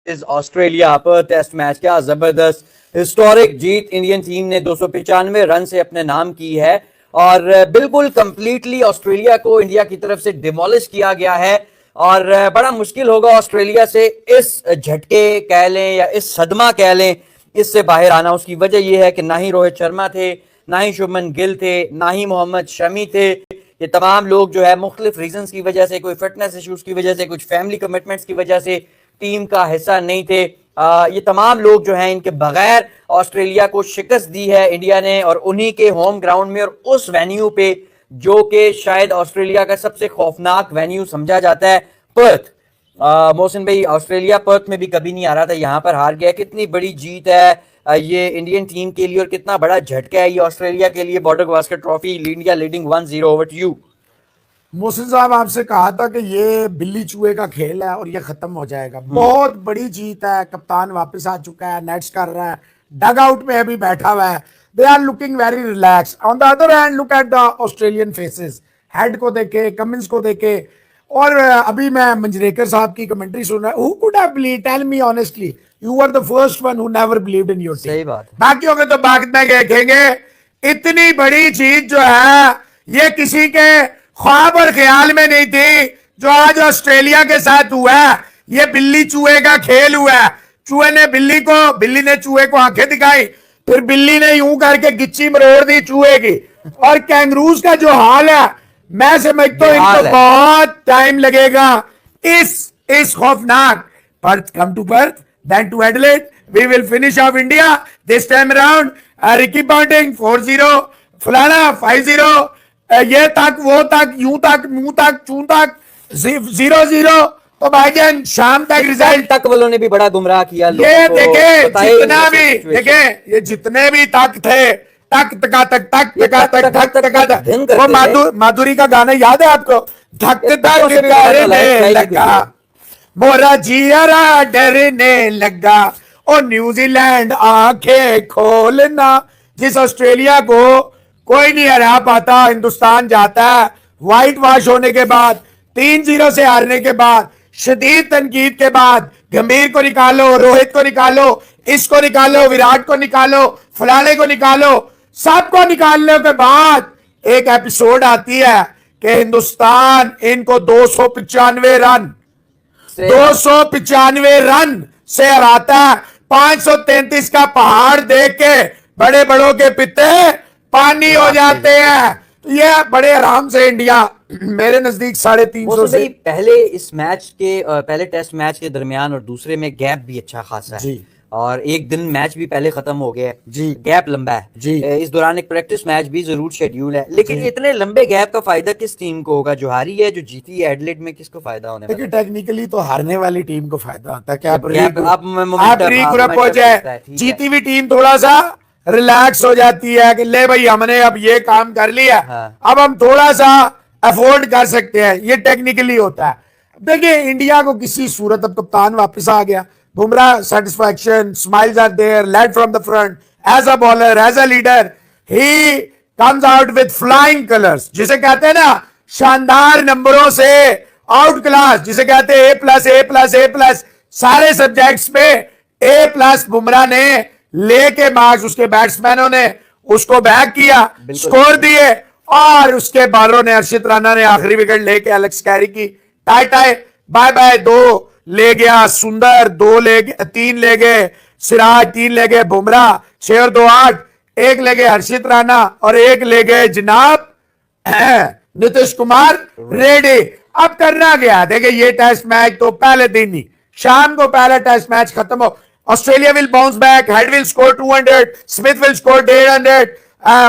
इस ऑस्ट्रेलिया पर test match क्या जबरदस्त हिस्टोरिक जीत इंडियन टीम ने 295 रन से अपने नाम की है और बिल्कुल कंप्लीटली ऑस्ट्रेलिया को इंडिया की तरफ से डिमोलिश किया गया है और बड़ा मुश्किल होगा ऑस्ट्रेलिया से इस झटके कह लें या इस सदमा कह लें इससे बाहर आना। उसकी वजह यह है कि ना ही रोहित शर्मा थे, ना ही शुभमन गिल थे, ना ही मोहम्मद शमी थे। ये तमाम लोग जो है मुख्तलिफ रीजंस की वजह से, कोई फिटनेस इश्यूज की वजह से, कुछ फैमिली कमिटमेंट्स की वजह से टीम का हिस्सा नहीं थे। ये तमाम लोग जो हैं इनके बगैर ऑस्ट्रेलिया को शिकस्त दी है इंडिया ने और उन्हीं के होम ग्राउंड में और उस वेन्यू पे जो कि शायद ऑस्ट्रेलिया का सबसे खौफनाक वेन्यू समझा जाता है, पर्थ। मोहसिन भाई, ऑस्ट्रेलिया पर्थ में भी कभी नहीं आ रहा था, यहाँ पर हार गया। कितनी बड़ी जीत है ये इंडियन टीम के लिए और कितना बड़ा झटका है ये ऑस्ट्रेलिया के लिए। Border Gavaskar trophy, India leading 1-0 over to you. Mohsin साहब, आपसे कहा था कि ये बिल्ली चूहे का खेल है और ये खत्म हो जाएगा। बहुत बड़ी जीत है, कप्तान वापस आ चुका है, नेट्स कर रहा है, डग आउट में अभी बैठा हुआ है। They are looking very relax. On the other hand, look at the Australian faces. Head को देखे, कमिंस को देखे, और अभी मैं मंजरेकर साहब की कमेंट्री सुन रहा हूं। Who could have believed? Tell me honestly, you were the first one who never believed in your team. सही बात। बाकियों के तो बाद में देखेंगे। इतनी बड़ी जीत जो है ये किसी के ख्वाब और ख्याल में नहीं थी जो आज ऑस्ट्रेलिया के साथ हुआ है। ये बिल्ली चूहे का खेल हुआ है। चूहे ने बिल्ली ने चूहे को आंखें दिखाई, फिर बिल्ली ने यूं करके गिच्ची मरोड़ दी चूहे की। और कैंगरूज का जो हाल है, मैं समझता हूं इनको बहुत टाइम लगेगा इस खौफनाक Perth come to Perth then to Adelaide. We will finish off India this time around. Ricky Ponting 4-0, फलाना 5-0, ये तक वो तक यूं तक मुंह तक चूं तक 0-0। तो भाईजान शाम तक रिजल्ट तक वालों ने भी बड़ा गुमराह किया। ये देखे जितना भी देखे, ये जितने भी तक थे, तक तका तक तक तका तक तक तका तक। वो माधुरी का गाना याद है आपको? धक धक करने लगा मोरा जियरा डरने लगा। और न्यूजीलैंड आंखें खोलना। जिस ऑस्ट्रेलिया को कोई नहीं हरा पाता, हिंदुस्तान जाता है व्हाइट वॉश होने के बाद, 3-0 से हारने के बाद, शदीद तनकीद के बाद। गंभीर को निकालो, रोहित को निकालो, इसको निकालो, विराट को निकालो, फलाने को निकालो, सबको निकालने के बाद एक एपिसोड आती है कि हिंदुस्तान इनको 295 रन से हराता है। 533 का पहाड़ देख के बड़े बड़ों के पिते पानी हो जाते हैं। तो ये बड़े आराम से इंडिया मेरे नजदीक 350 से। पहले इस मैच के पहले टेस्ट मैच के दरमियान और दूसरे में गैप भी अच्छा खासा है जी, और एक दिन मैच भी पहले खत्म हो गया जी, गैप लंबा है जी। इस दौरान एक प्रैक्टिस मैच भी जरूर शेड्यूल है। लेकिन इतने लंबे गैप का फायदा किस टीम को होगा? जो हारी है, जो जीती है एडिलेड में, किसको फायदा होने वाला है? देखिए, टेक्निकली तो हारने वाली टीम को फायदा होता है कि आप आप हो जाए। जीती हुई टीम थोड़ा सा रिलैक्स हो जाती है कि ले भाई, हमने अब ये काम कर लिया, अब हम थोड़ा सा अफोर्ड कर सकते हैं। ये टेक्निकली होता है। देखिए, इंडिया को किसी सूरत अब कप्तान वापस आ गया। Bumrah satisfaction, smiles are there, led from the front, as a bowler, as a leader, he comes out with flying colors, जिसे कहते हैं ना शानदार नंबरों से आउट क्लास, जिसे कहते हैं A+, सारे सब्जेक्ट्स में A+ बुमराह ने लेके मार्क्स, उसके बैट्समैनों ने उसको बैक किया, स्कोर दिए, और उसके बॉलरों ने, हर्षित राणा ने आखिरी विकेट लेके एलेक्स कैरी की टाई बाय बाय 2 ले गया, सुंदर 2 ले गए, 3 ले गए सिराज, 3 ले गए बुमराह, 6 और 2 8, 1 ले गए हर्षित राणा और 1 ले गए जनाब नीतीश कुमार रेड्डी। अब करना गया, देखिए ये टेस्ट मैच तो पहले दिन ही शाम को पहला टेस्ट मैच खत्म हो। Australia will bounce back, Head will score 200, Smith will score 150,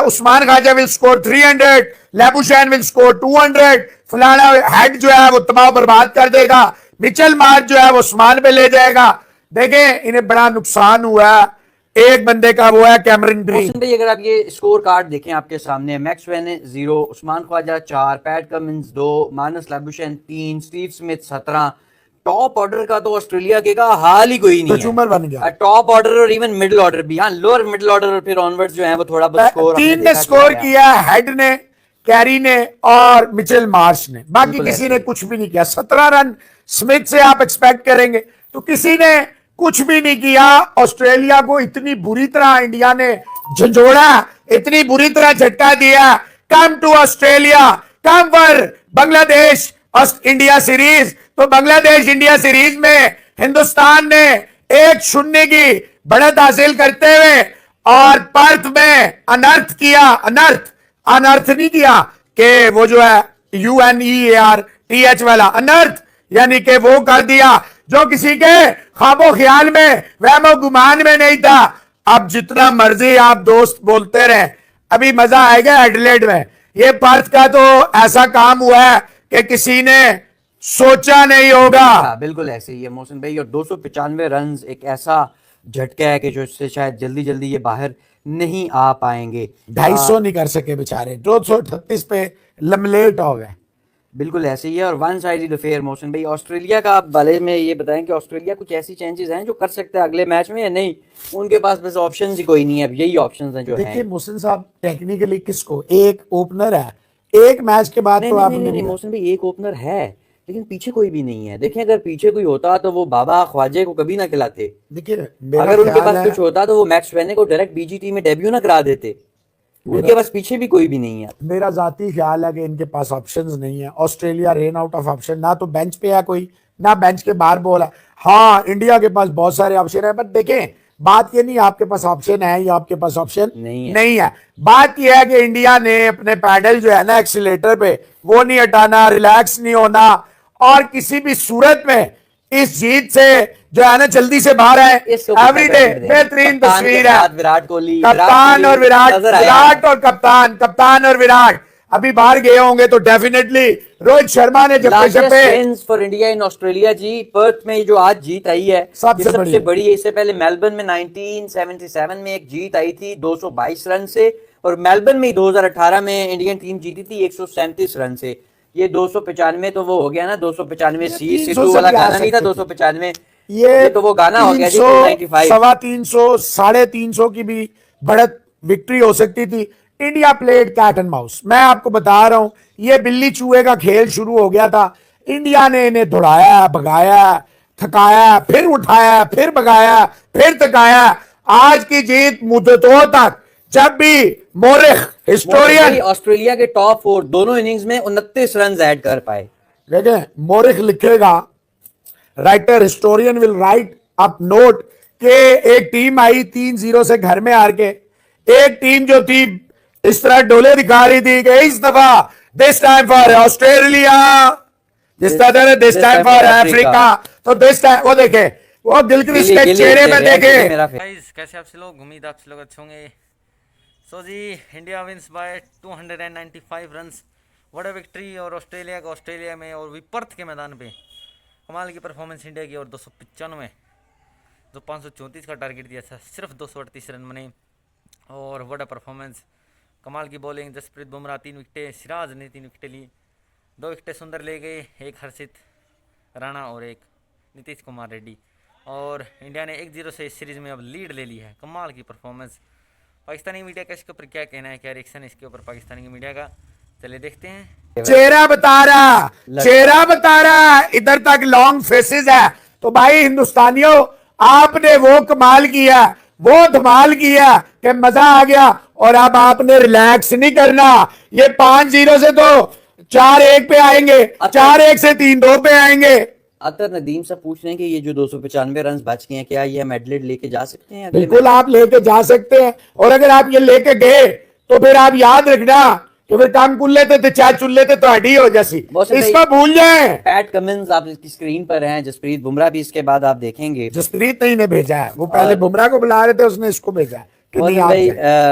Usman Khawaja will score 300, Labuschagne will score 200, फलाना हेड जो है वो तबाह बर्बाद कर देगा, मिचेल मार्श जो है वो उस्मान पे ले जाएगा। देखें, इन्हें बड़ा नुकसान हुआ एक बंदे का, वो है कैमरन ग्रीन। अगर आप ये स्कोर कार्ड देखें आपके सामने, मैक्सवेल ने 0, उस्मान ख्वाजा 4, पैट कमिंस 2, मानस लेबुशैन 3, स्टीव स्मिथ 17। टॉप ऑर्डर का तो ऑस्ट्रेलिया के का हाल ही कोई नहीं है। बन गया टॉप ऑर्डर और इवन मिडिल ऑर्डर भी, हाँ लोअर मिडिल ऑर्डर और फिर ऑनवर्ड्स जो है वो थोड़ा बहुत स्कोर 3 ने स्कोर किया, हेड ने, कैरी ने और मिचेल मार्श ने, बाकी किसी ने कुछ भी नहीं किया। 17 रन स्मिथ से आप एक्सपेक्ट करेंगे, तो किसी ने कुछ भी नहीं किया। ऑस्ट्रेलिया को इतनी बुरी तरह इंडिया ने झंझोड़ा, इतनी बुरी तरह झटका दिया। Come to Australia, come for Bangladesh India series. तो बांग्लादेश इंडिया सीरीज में हिंदुस्तान ने 1-0 की बढ़त हासिल करते हुए और पर्थ में अनर्थ किया। अनर्थ नहीं किया कि वो जो है UNEARTH वाला अनर्थ, यानी कि वो कर दिया जो किसी के ख्वाबो ख्याल में, वहमो गुमान में नहीं था। अब जितना मर्जी आप दोस्त बोलते रहे, अभी मजा आएगा एडिलेड में। ये पर्थ का तो ऐसा काम हुआ है कि किसी ने सोचा नहीं होगा। हाँ, बिल्कुल ऐसे ही है मोहसिन भाई। और 295 रन एक ऐसा झटका है कि जो इससे शायद जल्दी जल्दी ये बाहर नहीं आ पाएंगे। 250 नहीं कर सके बेचारे, 238 पे लमलेट हो गए। बिल्कुल ऐसे ही है। और वन साइडेड अफेयर मोहसिन भाई। ऑस्ट्रेलिया का आप बारे में ये बताएं कि ऑस्ट्रेलिया कुछ ऐसी चेंजेस हैं जो कर सकते हैं अगले मैच में या नहीं? उनके पास बस ऑप्शंस ही कोई नहीं है, अब यही ऑप्शंस हैं जो देखिए हैं। मोहसिन साहब, टेक्निकली किसको, एक ओपनर है, एक मैच के बाद तो आप नहीं मोहसिन भाई, एक ओपनर है लेकिन पीछे कोई भी नहीं है। देखें, अगर पीछे कोई होता तो वो बाबा ख्वाजे को कभी ना खिलाते। देखिए मेरा अगर उनके ख्याल पास है, कुछ होता तो वो मैक्स वेने को डायरेक्ट बीजीटी में डेब्यू ना करा देते। उनके पास पीछे भी कोई भी नहीं है। मेरा जाती ख्याल है कि इनके पास ऑप्शंस नहीं है। Australia rain out of option, ना तो बेंच पे है कोई, ना बेंच के बाहर बॉल है। हाँ, इंडिया के पास बहुत सारे ऑप्शन है, बट देखें बात ये नहीं आपके पास ऑप्शन है या आपके पास ऑप्शन नहीं है। बात यह है कि इंडिया ने अपने पैडल जो है ना एक्सीलेटर पे, वो नहीं हटाना, रिलैक्स नहीं होना, और किसी भी सूरत में इस जीत से जो है ना जल्दी से बाहर है। एवरीडे बेहतरीन तस्वीर है, विराट कोहली, कप्तान और विराट और कप्तान और विराट अभी बाहर गए होंगे तो डेफिनेटली रोहित शर्मा ने जप्पे फॉर इंडिया इन ऑस्ट्रेलिया जी। पर्थ में जो आज जीत आई है सबसे बड़ी है। इससे पहले मेलबर्न में 1977 में एक जीत आई थी 222 रन से, और मेलबर्न में 2018 में इंडियन टीम जीती थी 137 रन से। ये 295 तो वो हो गया ना, 295 सिद्धू वाला गाना नहीं था 295, ये तो वो गाना हो गया जी। 395, 350, 350 की भी बढ़त विक्ट्री हो सकती थी। India played cat and mouse. मैं आपको बता रहा हूं, ये बिल्ली चूहे का खेल शुरू हो गया था। इंडिया ने इन्हें दौड़ाया, भगाया, थकाया, फिर उठाया, फिर भगाया, फिर थकाया। आज की जीत मुद्दतों तक, जब भी मोरिख हिस्टोरियन ऑस्ट्रेलिया के टॉप 4 दोनों इनिंग्स में 29 रन ऐड कर पाए। देखें, मोरिख लिखेगा, writer historian will write up note के एक टीम आई 3-0 से घर में हार के। एक टीम जो थी इस तरह डोले दिखा रही थी कि इस दफा दिस टाइम फॉर ऑस्ट्रेलिया, जिस तरह दिस टाइम फॉर अफ्रीका, तो दिस टाइम वो देखे, वो गिलक्रिस्ट के चेहरे में देखे। कैसे आप लोग, उम्मीद आप लोग अच्छे होंगे। सो जी, India wins by 295 runs, what a victory. और ऑस्ट्रेलिया में और भी पर्थ के मैदान पे कमाल की परफॉर्मेंस इंडिया की। और 295 जो 534 का टारगेट दिया था, सिर्फ 238 रन बने। और व्हाट अ परफॉर्मेंस, कमाल की बॉलिंग। जसप्रीत बुमराह 3 विकेटें, सिराज ने 3 विकेटें ली, 2 विकेटें सुंदर ले गए, एक हर्षित राणा और एक नीतीश कुमार रेड्डी। और इंडिया ने 1-0 से इस सीरीज में अब लीड ले ली है। कमाल की परफॉर्मेंस। पाकिस्तानी मीडिया का इसके ऊपर क्या कहना है, क्या रिएक्शन इसके ऊपर पाकिस्तानी मीडिया का, चलिए देखते हैं। चेहरा बता रहा, इधर तक लॉन्ग फेसेस है। तो भाई हिंदुस्तानियों, आपने वो कमाल किया, वो धमाल किया कि मजा आ गया। और अब आपने रिलैक्स नहीं करना। ये 5-0 से तो 4-1 पे आएंगे, 4-1 से 3-2 पे आएंगे। अतर नदीम से पूछ रहे हैं कि ये जो 295 रन बच गए हैं, क्या ये हम एडिलेड लेके जा सकते हैं? बिल्कुल आप लेके जा सकते हैं। और अगर आप ये लेके गए तो फिर आप याद रखना कि फिर काम कुल लेते थे, चाय चुन लेते तो हड्डी हो जैसी, इसको भूल जाए। पैट कमिंस आप इसकी स्क्रीन पर हैं, जसप्रीत बुमराह भी इसके बाद आप देखेंगे। जसप्रीत नहीं ने भेजा है, वो पहले बुमराह को बुला रहे थे, उसने इसको भेजा है।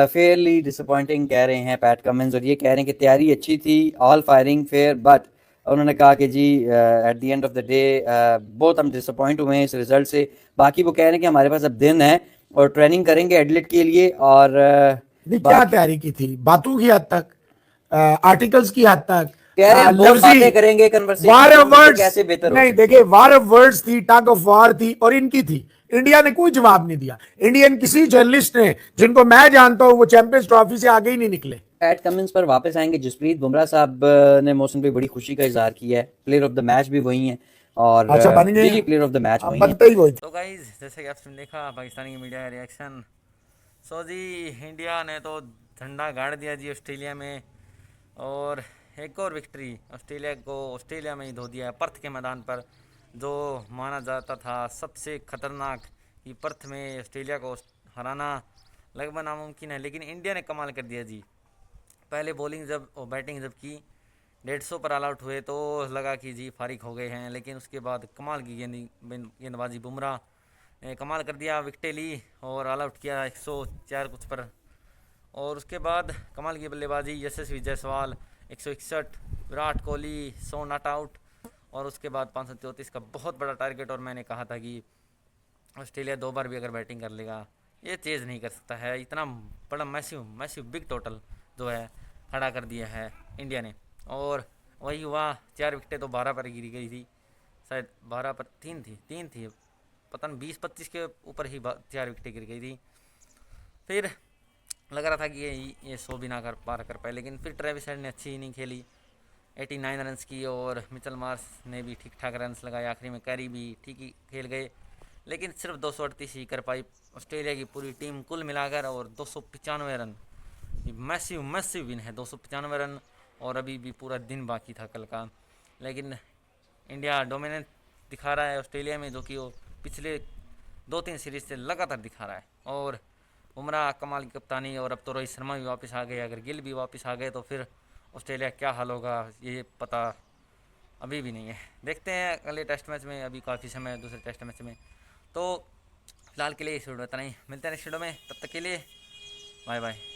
फेयरली डिसअपॉइंटिंग कह रहे हैं पैट कमिंस, और ये कह रहे हैं कि तैयारी अच्छी थी, ऑल फायरिंग फेयर, बट उन्होंने कहा कि जी at the end of the day बहुत हम डिसअपॉइंट हुए हैं इस रिजल्ट से। बाकी वो कह रहे हैं कि हमारे पास अब दिन है और ट्रेनिंग करेंगे एडिलेड के लिए। और क्या तैयारी की थी, बातों की हद तक, आर्टिकल्स की हद तक कह रहे हैं, बातें करेंगे, कन्वर्सेशन कैसे बेहतर नहीं। देखिए, वार ऑफ वर्ड्स थी, टग ऑफ वार थी, और इनकी थी। इंडिया ने कोई जवाब नहीं दिया। इंडियन किसी जर्नलिस्ट ने, जिनको मैं जानता हूं, वो चैंपियंस ट्रॉफी से आगे ही नहीं निकले। पैट कमिंस पर वापस आएंगे। जसप्रीत बुमराह साहब ने मौसम पे बड़ी खुशी का इजहार किया है, प्लेयर ऑफ द मैच भी वही हैं। और अच्छा, बन गए। जी प्लेयर ऑफ द मैच अब हुई हैं। बनता ही वही था। तो गाइज जैसे कि आपने देखा पाकिस्तानी मीडिया का रिएक्शन, सो जी इंडिया ने तो झंडा गाड़ दिया जी ऑस्ट्रेलिया में, और एक और विक्ट्री ऑस्ट्रेलिया को ऑस्ट्रेलिया में ही धो दिया पर्थ के मैदान पर, जो माना जाता था सबसे खतरनाक, कि पर्थ में ऑस्ट्रेलिया को हराना लगभग नामुमकिन है, लेकिन इंडिया ने कमाल कर दिया जी। पहले बॉलिंग जब और बैटिंग जब की 150 पर ऑल आउट हुए तो लगा कि जी फारिग हो गए हैं, लेकिन उसके बाद कमाल की गेंदबाजी, बुमराह ने कमाल कर दिया, विकेटें ली और ऑल आउट किया 104 कुछ पर। और उसके बाद कमाल की बल्लेबाजी, यशस्वी जायसवाल 161, विराट कोहली 100 नॉट आउट, और उसके बाद 534 का बहुत बड़ा टारगेट। और मैंने कहा था कि ऑस्ट्रेलिया 2 बार भी अगर बैटिंग कर लेगा ये चेज़ नहीं कर सकता है, इतना बड़ा मैसिव मैसिव बिग टोटल जो है खड़ा कर दिया है इंडिया ने। और वही हुआ, 4 विकेटें तो 12 पर गिरी गई थी, शायद 12 पर 3 थी, पता नहीं 20-25 के ऊपर ही 4 विकेटें गिर गई थी। फिर लग रहा था कि ये 100 भी ना कर पाए, लेकिन फिर ट्रेविस हेड ने अच्छी इनिंग खेली, 89 रन्स की, और मिचेल मार्श ने भी ठीक ठाक रन्स लगाए, आखिरी में कैरी भी ठीक ही खेल गए, लेकिन सिर्फ 238 ही कर पाई ऑस्ट्रेलिया की पूरी टीम कुल मिलाकर। और 295 रन, ये मैसिव मैसिव विन है, 295 रन, और अभी भी पूरा दिन बाकी था कल का, लेकिन इंडिया डोमिनेंट दिखा रहा है ऑस्ट्रेलिया में, जो कि वो पिछले 2-3 सीरीज से लगातार दिखा रहा है। और बुमराह कमाल की कप्तानी, और अब तो रोहित शर्मा भी वापस आ गए, अगर गिल भी वापस आ गए तो फिर ऑस्ट्रेलिया क्या हाल होगा ये पता अभी भी नहीं है। देखते हैं अगले टेस्ट मैच में, अभी काफ़ी समय है दूसरे टेस्ट मैच में। तो फिलहाल के लिए इस वीडियो इतना ही, मिलते हैं नेक्स्ट वीडियो में, तब तक के लिए बाय बाय।